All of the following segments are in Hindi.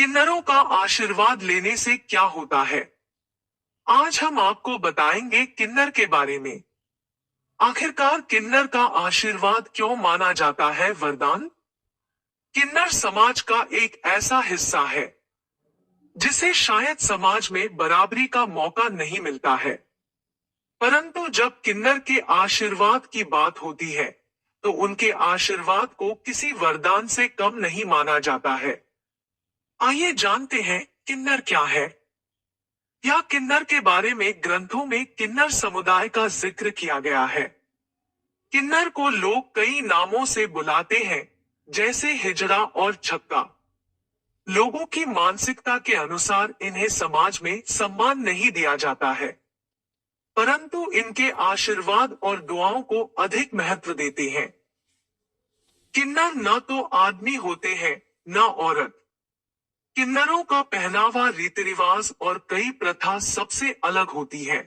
किन्नरों का आशीर्वाद लेने से क्या होता है? आज हम आपको बताएंगे किन्नर के बारे में। आखिरकार किन्नर का आशीर्वाद क्यों माना जाता है वरदान? किन्नर समाज का एक ऐसा हिस्सा है जिसे शायद समाज में बराबरी का मौका नहीं मिलता है। परंतु जब किन्नर के आशीर्वाद की बात होती है, तो उनके आशीर्वाद को किसी वरदान से कम नहीं माना जाता है। आइए जानते हैं किन्नर क्या है। या किन्नर के बारे में ग्रंथों में किन्नर समुदाय का जिक्र किया गया है। किन्नर को लोग कई नामों से बुलाते हैं, जैसे हिजड़ा और छक्का। लोगों की मानसिकता के अनुसार इन्हें समाज में सम्मान नहीं दिया जाता है, परंतु इनके आशीर्वाद और दुआओं को अधिक महत्व देते हैं। किन्नर न तो आदमी होते हैं, न औरत। किन्नरों का पहनावा, रीति रिवाज और कई प्रथा सबसे अलग होती है।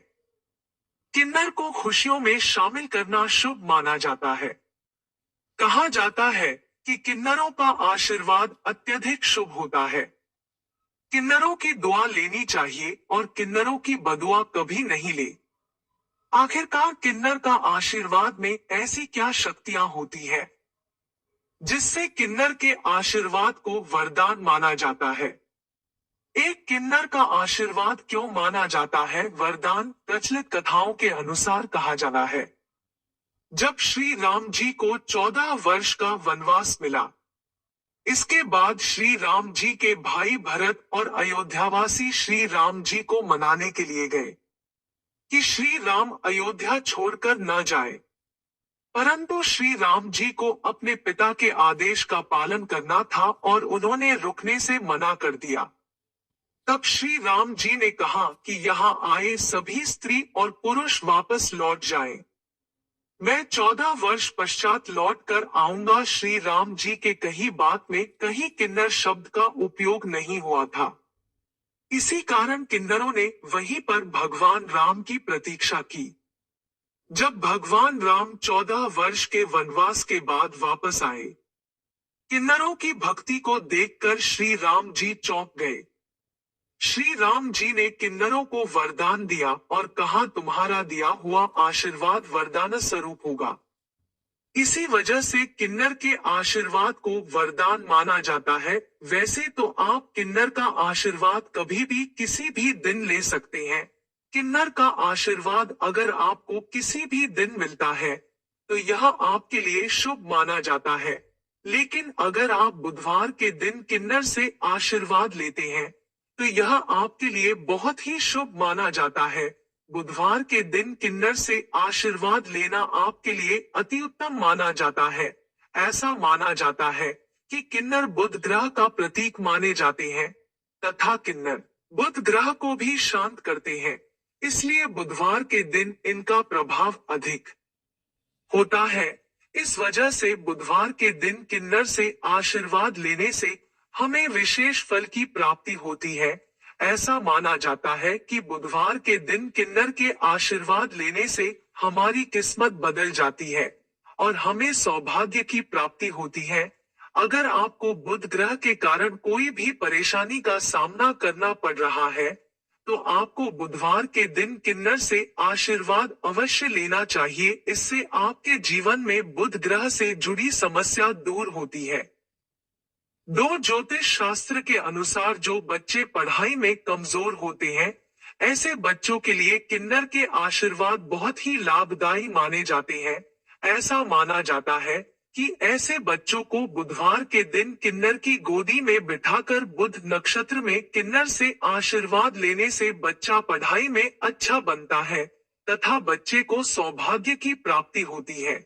किन्नर को खुशियों में शामिल करना शुभ माना जाता है। कहा जाता है कि किन्नरों का आशीर्वाद अत्यधिक शुभ होता है। किन्नरों की दुआ लेनी चाहिए और किन्नरों की बदुआ कभी नहीं ले। आखिरकार किन्नर का आशीर्वाद में ऐसी क्या शक्तियां होती है जिससे किन्नर के आशीर्वाद को वरदान माना जाता है? एक किन्नर का आशीर्वाद क्यों माना जाता है वरदान? प्रचलित कथाओं के अनुसार कहा जाता है, जब श्री राम जी को 14 वर्ष का वनवास मिला, इसके बाद श्री राम जी के भाई भरत और अयोध्यावासी श्री राम जी को मनाने के लिए गए कि श्री राम अयोध्या छोड़कर न जाए। परंतु श्री राम जी को अपने पिता के आदेश का पालन करना था और उन्होंने रुकने से मना कर दिया। तब श्री राम जी ने कहा कि यहाँ आए सभी स्त्री और पुरुष वापस लौट जाएं। मैं 14 वर्ष पश्चात लौट कर आऊंगा। श्री राम जी के कही बात में कहीं किन्नर शब्द का उपयोग नहीं हुआ था। इसी कारण किन्नरों ने वहीं पर भगवान राम की प्रतीक्षा की। जब भगवान राम 14 वर्ष के वनवास के बाद वापस आए, किन्नरों की भक्ति को देखकर श्री राम जी चौंक गए। श्री राम जी ने किन्नरों को वरदान दिया और कहा, तुम्हारा दिया हुआ आशीर्वाद वरदान स्वरूप होगा। इसी वजह से किन्नर के आशीर्वाद को वरदान माना जाता है। वैसे तो आप किन्नर का आशीर्वाद कभी भी किसी भी दिन ले सकते हैं। किन्नर का आशीर्वाद अगर आपको किसी भी दिन मिलता है, तो यह आपके लिए शुभ माना जाता है। लेकिन अगर आप बुधवार के दिन किन्नर से आशीर्वाद लेते हैं, तो यह आपके लिए बहुत ही शुभ माना जाता है। बुधवार के दिन किन्नर से आशीर्वाद लेना आपके लिए अति उत्तम माना जाता है। ऐसा माना जाता है कि किन्नर बुध ग्रह का प्रतीक माने जाते हैं तथा किन्नर बुध ग्रह को भी शांत करते हैं। इसलिए बुधवार के दिन इनका प्रभाव अधिक होता है। इस वजह से बुधवार के दिन किन्नर से आशीर्वाद लेने से हमें विशेष फल की प्राप्ति होती है। ऐसा माना जाता है कि बुधवार के दिन किन्नर के आशीर्वाद लेने से हमारी किस्मत बदल जाती है और हमें सौभाग्य की प्राप्ति होती है। अगर आपको बुध ग्रह के कारण कोई भी परेशानी का सामना करना पड़ रहा है, तो आपको बुधवार के दिन किन्नर से आशीर्वाद अवश्य लेना चाहिए। इससे आपके जीवन में बुध ग्रह से जुड़ी समस्या दूर होती है। दो ज्योतिष शास्त्र के अनुसार जो बच्चे पढ़ाई में कमजोर होते हैं, ऐसे बच्चों के लिए किन्नर के आशीर्वाद बहुत ही लाभदायी माने जाते हैं। ऐसा माना जाता है कि ऐसे बच्चों को बुधवार के दिन किन्नर की गोदी में बिठाकर बुध नक्षत्र में किन्नर से आशीर्वाद लेने से बच्चा पढ़ाई में अच्छा बनता है तथा बच्चे को सौभाग्य की प्राप्ति होती है।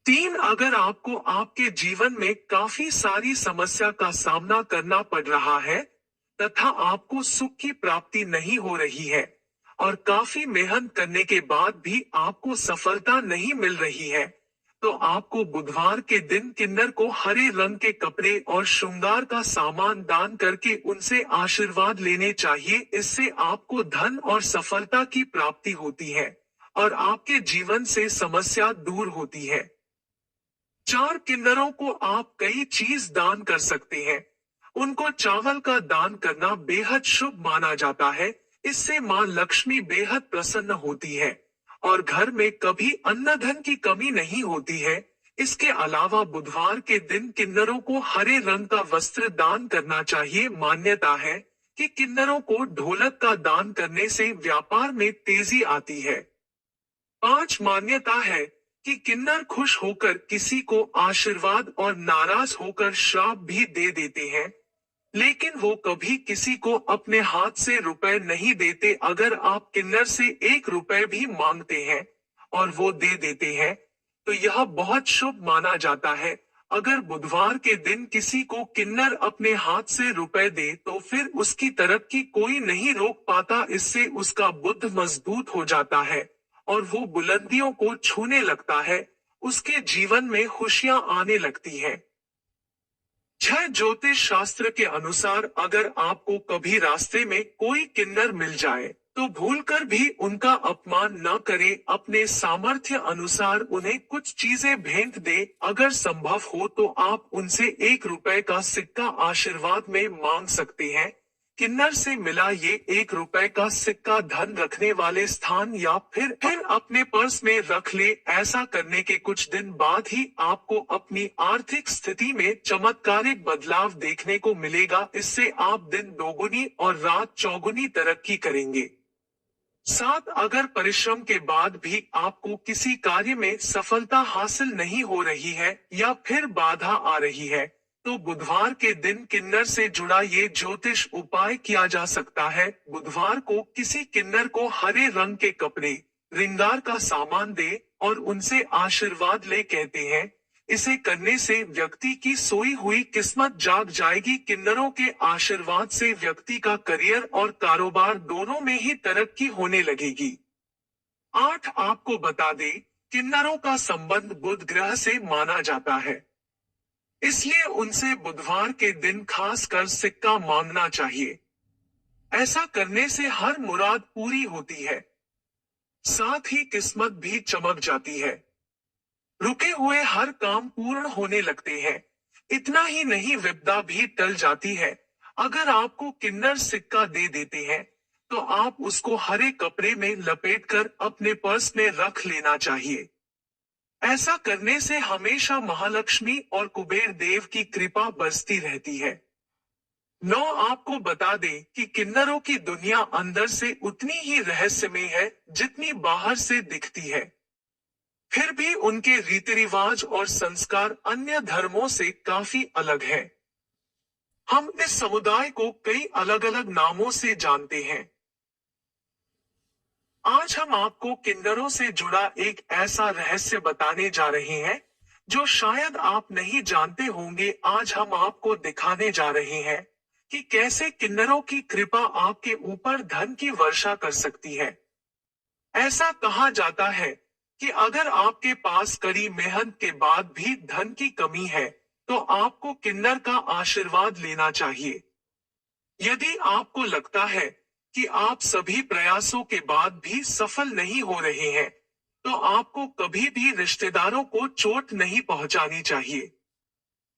3, अगर आपको आपके जीवन में काफी सारी समस्या का सामना करना पड़ रहा है तथा आपको सुख की प्राप्ति नहीं हो रही है और काफी मेहनत करने के बाद भी आपको सफलता नहीं मिल रही है, तो आपको बुधवार के दिन किन्नर को हरे रंग के कपड़े और श्रृंगार का सामान दान करके उनसे आशीर्वाद लेने चाहिए। इससे आपको धन और सफलता की प्राप्ति होती है और आपके जीवन से समस्या दूर होती है। 4, किन्नरों को आप कई चीज दान कर सकते हैं। उनको चावल का दान करना बेहद शुभ माना जाता है। इससे मां लक्ष्मी बेहद प्रसन्न होती है और घर में कभी अन्न धन की कमी नहीं होती है। इसके अलावा बुधवार के दिन किन्नरों को हरे रंग का वस्त्र दान करना चाहिए। मान्यता है कि किन्नरों को ढोलक का दान करने से व्यापार में तेजी आती है। 5 मान्यता है कि किन्नर खुश होकर किसी को आशीर्वाद और नाराज होकर श्राप भी दे देते हैं, लेकिन वो कभी किसी को अपने हाथ से रुपए नहीं देते। अगर आप किन्नर से 1 रुपए भी मांगते हैं और वो दे देते हैं, तो यह बहुत शुभ माना जाता है। अगर बुधवार के दिन किसी को किन्नर अपने हाथ से रुपए दे तो फिर उसकी तरक्की कोई नहीं रोक पाता। इससे उसका बुद्ध मजबूत हो जाता है और वो बुलंदियों को छूने लगता है। उसके जीवन में खुशियां आने लगती हैं। 6 ज्योतिष शास्त्र के अनुसार अगर आपको कभी रास्ते में कोई किन्नर मिल जाए तो भूलकर भी उनका अपमान न करें। अपने सामर्थ्य अनुसार उन्हें कुछ चीजें भेंट दे। अगर संभव हो तो आप उनसे 1 रुपए का सिक्का आशीर्वाद में मांग सकते हैं। किन्नर से मिला ये 1 रुपए का सिक्का धन रखने वाले स्थान या फिर अपने पर्स में रख ले। ऐसा करने के कुछ दिन बाद ही आपको अपनी आर्थिक स्थिति में चमत्कारिक बदलाव देखने को मिलेगा। इससे आप दिन दोगुनी और रात चौगुनी तरक्की करेंगे। 7 अगर परिश्रम के बाद भी आपको किसी कार्य में सफलता हासिल नहीं हो रही है या फिर बाधा आ रही है, तो बुधवार के दिन किन्नर से जुड़ा ये ज्योतिष उपाय किया जा सकता है। बुधवार को किसी किन्नर को हरे रंग के कपड़े, श्रृंगार का सामान दे और उनसे आशीर्वाद ले। कहते हैं इसे करने से व्यक्ति की सोई हुई किस्मत जाग जाएगी। किन्नरों के आशीर्वाद से व्यक्ति का करियर और कारोबार दोनों में ही तरक्की होने लगेगी। 8 आपको बता दे, किन्नरों का संबंध बुध ग्रह से माना जाता है, इसलिए उनसे बुधवार के दिन खासकर सिक्का मांगना चाहिए। ऐसा करने से हर मुराद पूरी होती है, साथ ही किस्मत भी चमक जाती है। रुके हुए हर काम पूर्ण होने लगते हैं। इतना ही नहीं, विपदा भी टल जाती है। अगर आपको किन्नर सिक्का दे देते हैं तो आप उसको हरे कपड़े में लपेटकर अपने पर्स में रख लेना चाहिए। ऐसा करने से हमेशा महालक्ष्मी और कुबेर देव की कृपा बरसती रहती है। 9 आपको बता दें कि किन्नरों की दुनिया अंदर से उतनी ही रहस्यमय है जितनी बाहर से दिखती है। फिर भी उनके रीति रिवाज और संस्कार अन्य धर्मों से काफी अलग है। हम इस समुदाय को कई अलग अलग नामों से जानते हैं। आज हम आपको किन्नरों से जुड़ा एक ऐसा रहस्य बताने जा रहे हैं जो शायद आप नहीं जानते होंगे। आज हम आपको दिखाने जा रहे हैं कि कैसे किन्नरों की कृपा आपके ऊपर धन की वर्षा कर सकती है। ऐसा कहा जाता है कि अगर आपके पास कड़ी मेहनत के बाद भी धन की कमी है, तो आपको किन्नर का आशीर्वाद लेना चाहिए। यदि आपको लगता है कि आप सभी प्रयासों के बाद भी सफल नहीं हो रहे हैं, तो आपको कभी भी रिश्तेदारों को चोट नहीं पहुंचानी चाहिए।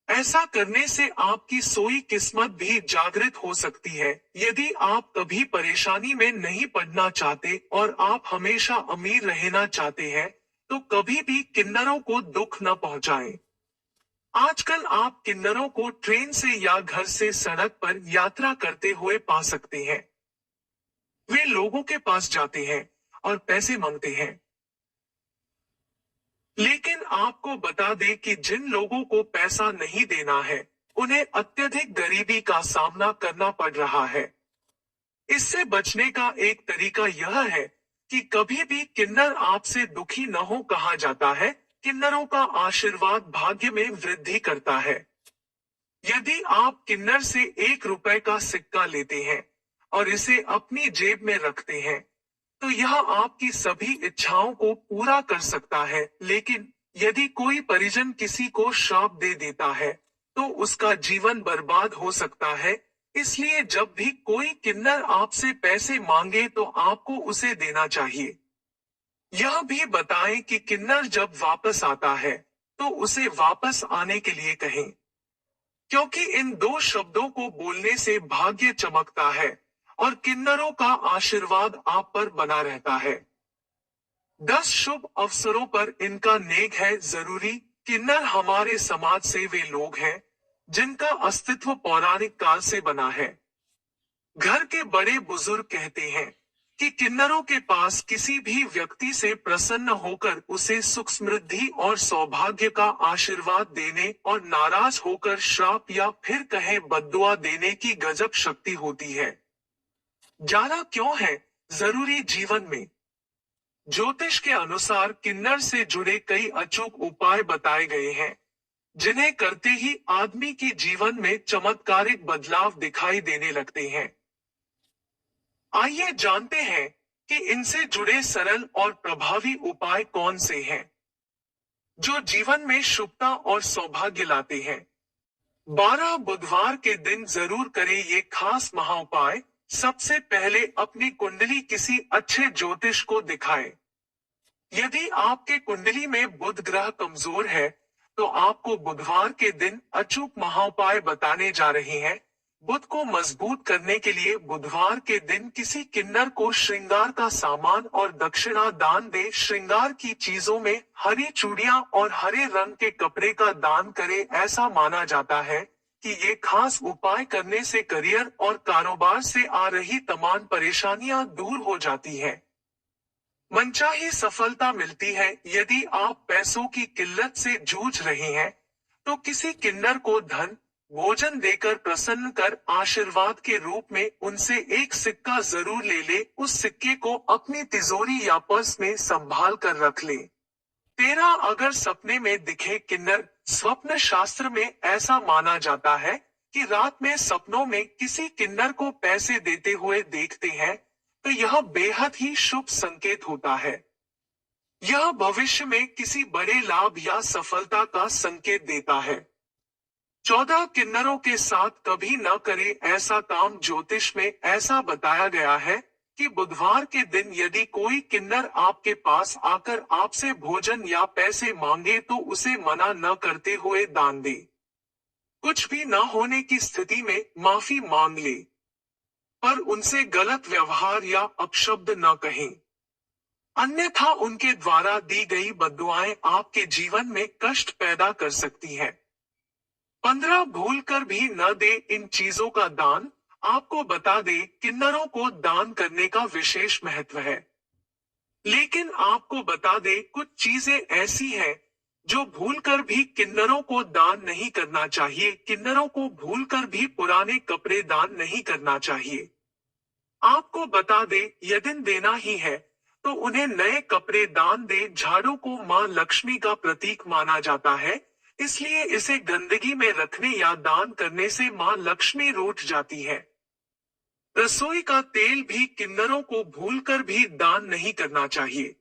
ऐसा करने से आपकी सोई किस्मत भी जागृत हो सकती है। यदि आप कभी परेशानी में नहीं पड़ना चाहते और आप हमेशा अमीर रहना चाहते हैं, तो कभी भी किन्नरों को दुख न पहुंचाएं। आजकल आप किन्नरों को ट्रेन से या घर से सड़क पर यात्रा करते हुए पा सकते हैं। वे लोगों के पास जाते हैं और पैसे मांगते हैं। लेकिन आपको बता दें कि जिन लोगों को पैसा नहीं देना है, उन्हें अत्यधिक गरीबी का सामना करना पड़ रहा है। इससे बचने का एक तरीका यह है कि कभी भी किन्नर आपसे दुखी न हो। कहा जाता है किन्नरों का आशीर्वाद भाग्य में वृद्धि करता है। यदि आप किन्नर से 1 रुपए का सिक्का लेते हैं और इसे अपनी जेब में रखते हैं, तो यह आपकी सभी इच्छाओं को पूरा कर सकता है। लेकिन यदि कोई परिजन किसी को श्राप दे देता है, तो उसका जीवन बर्बाद हो सकता है। इसलिए जब भी कोई किन्नर आपसे पैसे मांगे तो आपको उसे देना चाहिए। यह भी बताएं कि किन्नर जब वापस आता है, तो उसे वापस आने के लिए कहें। क्योंकि इन दो शब्दों को बोलने से भाग्य चमकता है और किन्नरों का आशीर्वाद आप पर बना रहता है। 10 शुभ अवसरों पर इनका नेक है जरूरी। किन्नर हमारे समाज से वे लोग हैं जिनका अस्तित्व पौराणिक काल से बना है। घर के बड़े बुजुर्ग कहते हैं कि किन्नरों के पास किसी भी व्यक्ति से प्रसन्न होकर उसे सुख समृद्धि और सौभाग्य का आशीर्वाद देने और नाराज होकर श्राप या फिर कहे बद्दुआ देने की गजब शक्ति होती है। जाना क्यों है जरूरी जीवन में? ज्योतिष के अनुसार किन्नर से जुड़े कई अचूक उपाय बताए गए हैं जिन्हें करते ही आदमी के जीवन में चमत्कारिक बदलाव दिखाई देने लगते हैं। आइए जानते हैं कि इनसे जुड़े सरल और प्रभावी उपाय कौन से हैं जो जीवन में शुभता और सौभाग्य लाते हैं। 12 बुधवार के दिन जरूर करें ये खास महाउपाय। सबसे पहले अपनी कुंडली किसी अच्छे ज्योतिष को दिखाएं। यदि आपके कुंडली में बुध ग्रह कमजोर है तो आपको बुधवार के दिन अचूक महाउपाय बताने जा रहे हैं। बुध को मजबूत करने के लिए बुधवार के दिन किसी किन्नर को श्रृंगार का सामान और दक्षिणा दान दे। श्रृंगार की चीजों में हरी चूड़ियां और हरे रंग के कपड़े का दान करें। ऐसा माना जाता है कि ये खास उपाय करने से करियर और कारोबार से आ रही तमाम परेशानियां दूर हो जाती हैं। मनचाही सफलता मिलती है। यदि आप पैसों की किल्लत से जूझ रहे हैं तो किसी किन्नर को धन भोजन देकर प्रसन्न कर आशीर्वाद के रूप में उनसे एक सिक्का जरूर ले ले। उस सिक्के को अपनी तिजोरी या पर्स में संभाल कर रख ले। 13 अगर सपने में दिखे किन्नर। स्वप्न शास्त्र में ऐसा माना जाता है कि रात में सपनों में किसी किन्नर को पैसे देते हुए देखते हैं तो यह बेहद ही शुभ संकेत होता है। यह भविष्य में किसी बड़े लाभ या सफलता का संकेत देता है। 14 किन्नरों के साथ कभी न करें ऐसा काम। ज्योतिष में ऐसा बताया गया है कि बुधवार के दिन यदि कोई किन्नर आपके पास आकर आपसे भोजन या पैसे मांगे तो उसे मना न करते हुए दान दे। कुछ भी न होने की स्थिति में माफी मांग ले, पर उनसे गलत व्यवहार या अपशब्द न कहें, अन्यथा उनके द्वारा दी गई बद्दुआएं आपके जीवन में कष्ट पैदा कर सकती हैं। 15 भूल कर भी न दे इन चीजों का दान। आपको बता दे किन्नरों को दान करने का विशेष महत्व है, लेकिन आपको बता दे कुछ चीजें ऐसी हैं जो भूलकर भी किन्नरों को दान नहीं करना चाहिए। किन्नरों को भूलकर भी पुराने कपड़े दान नहीं करना चाहिए। आपको बता दे यदि देना ही है तो उन्हें नए कपड़े दान दे। झाड़ू को मां लक्ष्मी का प्रतीक माना जाता है, इसलिए इसे गंदगी में रखने या दान करने से मां लक्ष्मी रूठ जाती है। रसोई का तेल भी किन्नरों को भूलकर भी दान नहीं करना चाहिए।